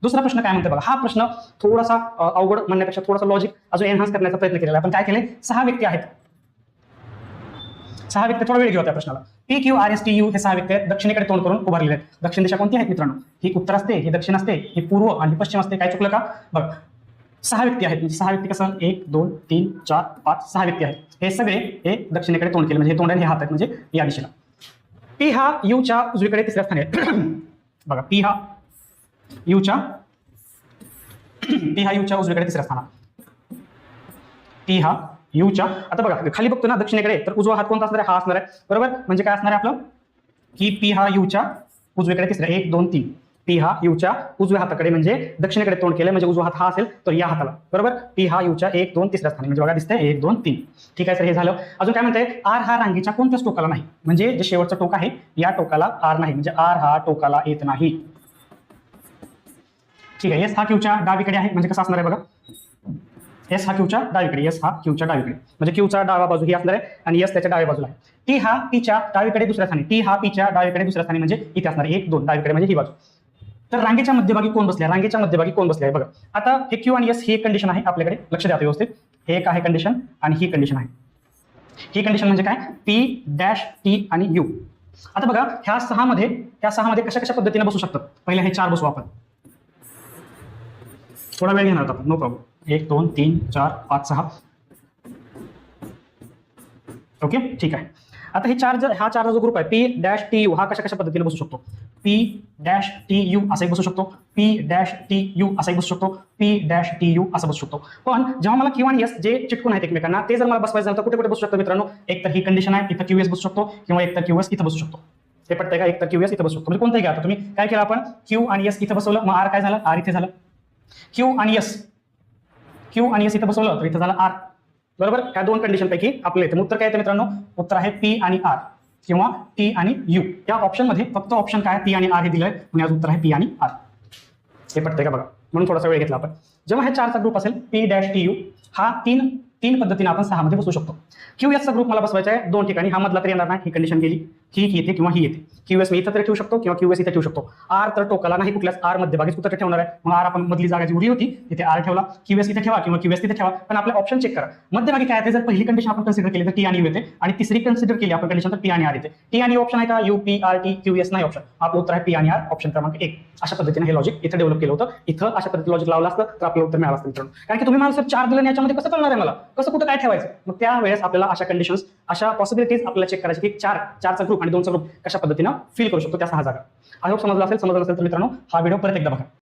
दुसरा प्रश्न काय म्हणते बघा, हा प्रश्न थोडासा अवघड म्हणण्यापेक्षा थोडासा लॉजिक अजून एनहान्स करण्याचा प्रयत्न केलेला आहे. आपण काय केले, 6 व्यक्ती आहेत, 6 व्यक्ती, थोडा वेळ घेऊ त्या प्रश्नाला. P Q R S T U हे 6 व्यक्ती आहेत, दक्षिणेकडे तोंड करून उभारलेले आहेत. दक्षिण दिशा कोणती आहेत मित्रांनो, ही उत्तर असते, ही दक्षिण असते, ही पूर्व आणि ही पश्चिम असते. काय चुकलं का बघ, 6 व्यक्ती आहेत, म्हणजे 6 व्यक्ती कसं 1 2 3 4 5 6 व्यक्ती आहेत. हे सगळे हे दक्षिणेकडे तोंड केले, म्हणजे हे तोंड आणि हे हात आहेत, म्हणजे या दिशेला. पी हा यूच्या उजवीकडे तिसऱ्या स्थानी आहे. बघा पी हा यूच्या उजवीकडे तिसऱ्या स्थानात. पी हा यूच्या, आता बघा खाली बघतो ना दक्षिणेकडे, तर उजवा हात कोणता असणार आहे, हा असणार आहे बरोबर. म्हणजे काय असणार आहे आपलं, की पी हा यूच्या उजवीकडे तिसऱ्या 1 2 3. पी हा यूच्या उजव्या हाताकडे म्हणजे दक्षिणेकडे तोंड केलं, म्हणजे उजवा हात हा असेल तर या हाताला बरोबर. पी हा यूच्या 1 2 तिसऱ्या स्थानी, म्हणजे बघा दिसतंय 1 2 3. ठीक आहे सर, हे झालं. अजून काय म्हणतंय, आर हा रांगेच्या कोणत्याच टोकाला नाही, म्हणजे जे शेवटचं टोक आहे या टोकाला आर नाही, म्हणजे आर हा टोकाला येत नाही. ठीक आहे. एस हा क्यूच्या डावीकडे आहे, म्हणजे कसं असणार आहे बघा, एस हा क्यूच्या डावीकडे, एस हा क्यूच्या डावीकडे, म्हणजे क्यूचा डावा बाजू ही असणार आहे आणि एस त्याच्या डाव्या बाजूला आहे. टी हा पीच्या डावीकडे दुसऱ्या स्थानी, टी हा पीच्या डावीकडे दुसऱ्या स्थानी, म्हणजे इथे असणार 1 2 डावीकडे, म्हणजे ही बाजू. तर रांगेच्या मध्यभागी कोण बसले, रांगेच्या मध्यभागी कोण बसले आहे बघा. आता हे क्यू आणि एस ही एक कंडिशन आहे आपल्याकडे, लक्ष द्या व्यवस्थित. हे एक आहे कंडिशन आणि ही कंडिशन आहे. ही कंडिशन म्हणजे काय, पी डॅश टी आणि यू. आता बघा ह्या 6 मध्ये कशा कशा पद्धतीने बसू शकतात. पहिले हे 4 बसू आपण, थोडा वेळ घेणार आपण, नो प्रॉब्लेम. 1 2 3 4 5 6. ओके ठीक आहे. आता हे हा चारचा जो ग्रुप आहे पी डॅश टी यू, हा कशा कशा पद्धतीने बसू शकतो. पी डॅश टी यू असाही बसू शकतो, पी डॅश टी यू असाही बसू शकतो, पी डॅश टी यू असं बसू शकतो. पण जेव्हा मला क्यू आणि एस जे चिटकून आहेत एकमेकांना, ते जर मला बसवायचं झालं तर कुठे कुठे बसू शकतो मित्रांनो. एक तर ही कंडिशन आहे, इथं क्यू एस बसू शकतो, किंवा एक तर क्यू एस इथं बसू शकतो. हे पडतंय का, एक तर क्यू एस इथं बसू शकतो, म्हणजे कोणतंही घ्या. आता तुम्ही काय केलं, आपण क्यू आणि एस इथं बसवलं, मग आर काय झालं, आर इथे झालं. क्यू आणि एस इथं बसवलं तर इथं झालं आर बरोबर. ह्या 2 कंडिशन पैकी आपल्या इथे उत्तर काय येतं मित्रांनो, उत्तर आहे पी आणि आर किंवा टी आणि यू. या ऑप्शन मध्ये फक्त ऑप्शन काय, पी आणि आर हे दिलंय, म्हणजे आज उत्तर आहे पी आणि आर. हे पडतंय का बघा, म्हणून थोडासा वेळ घेतला आपण. जेव्हा हे 4चा ग्रुप असेल पी डॅश टी यू, हा तीन पद्धतीने आपण 6 मध्ये बसू शकतो. क्यू एसचा ग्रुप मला बसवायचा आहे 2 ठिकाणी, हा मधला तर येणार नाही, ही कंडिशन गेली, ही येते किंवा ही येते. क्यू एस मी इथं तरी ठेवू शकतो किंवा क्यू एस इथे ठेवू शकतो. आर तर टोकाला नाही, कुठल्याच आर मध्यभागीच कुठं ठेवणार आहे, मग आर आपण मधली जागा जी उरली होती तिथे आर ठेवला. क्यू एस इथे ठेवा किंवा क्यू एस तिथे ठेवा, पण आपले ऑप्शन चेक करा. मध्यभागी काय आहे, जर पहिली कंडिशन आपण कन्सिडर केली तर टी आणि यू येते, आणि तिसरी कन्सिडर केली आपण कंडिशन तर पी आणि आर येते. टी आणि ऑप्शन आहे का, U P R T Q S नाही ऑप्शन. आपलं उत्तर आहे पी आणि आर, ऑप्शन क्रमांक 1. अशा पद्धतीने हे लॉजिक इथे डेव्हलप केलं होतं. इथं अशा पद्धतीने लॉजिक लावलं असतं तर आपलं उत्तर मिळालं असतं मित्रांनो. कारण की तुम्ही मला सर 4 दिलं, याच्यामध्ये कसं कळणार आहे मला, कसं कुठं काय ठेवायचं. मग त्यावेळेस आपल्याला अशा कंडिशन्स, अशा पॉसिबिलिटीज आपल्याला चेक करायची की 4चा ग्रुप आणि 2चा ग्रुप कशा पद्धतीनं फिल करू शकतो त्या 6 जागा. आय होप समजलं असेल. समजलं नसेल तर मित्रांनो हा व्हिडिओ परत एकदा बघा.